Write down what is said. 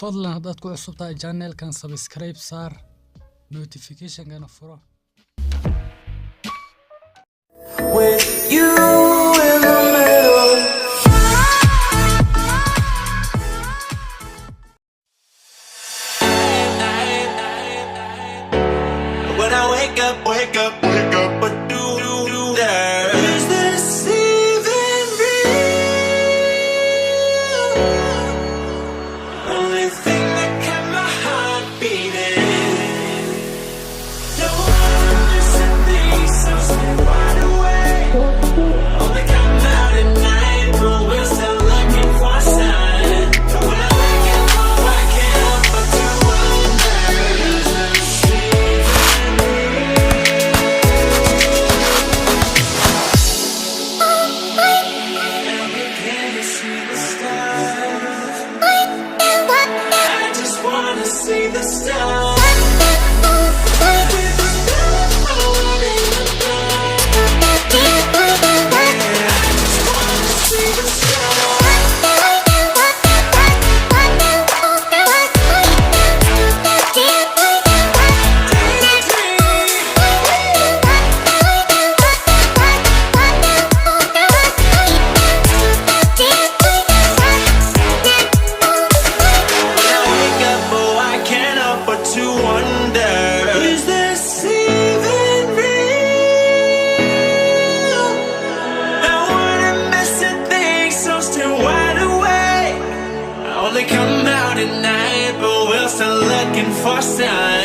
fadlan haddaad ku cusub tahay channelkan subscribe saar notification-kana furo. With you in the middle. When I wake up, what do there? Is this even real? Only thing that kept my heart beating. Don't understand things, so stay wide awake. Only come out at night, but we're still looking for a sign. When I wake up, oh, I can't help but to wonder, is this even and begin to see the stars. I just wanna see the stars. With the stars in the dark. I just wanna see the stars. When I wake up, oh, I can't help but to wonder, is this even real? I wanna missing things, so still wide awake. I only come out at night, but we're still looking for signs.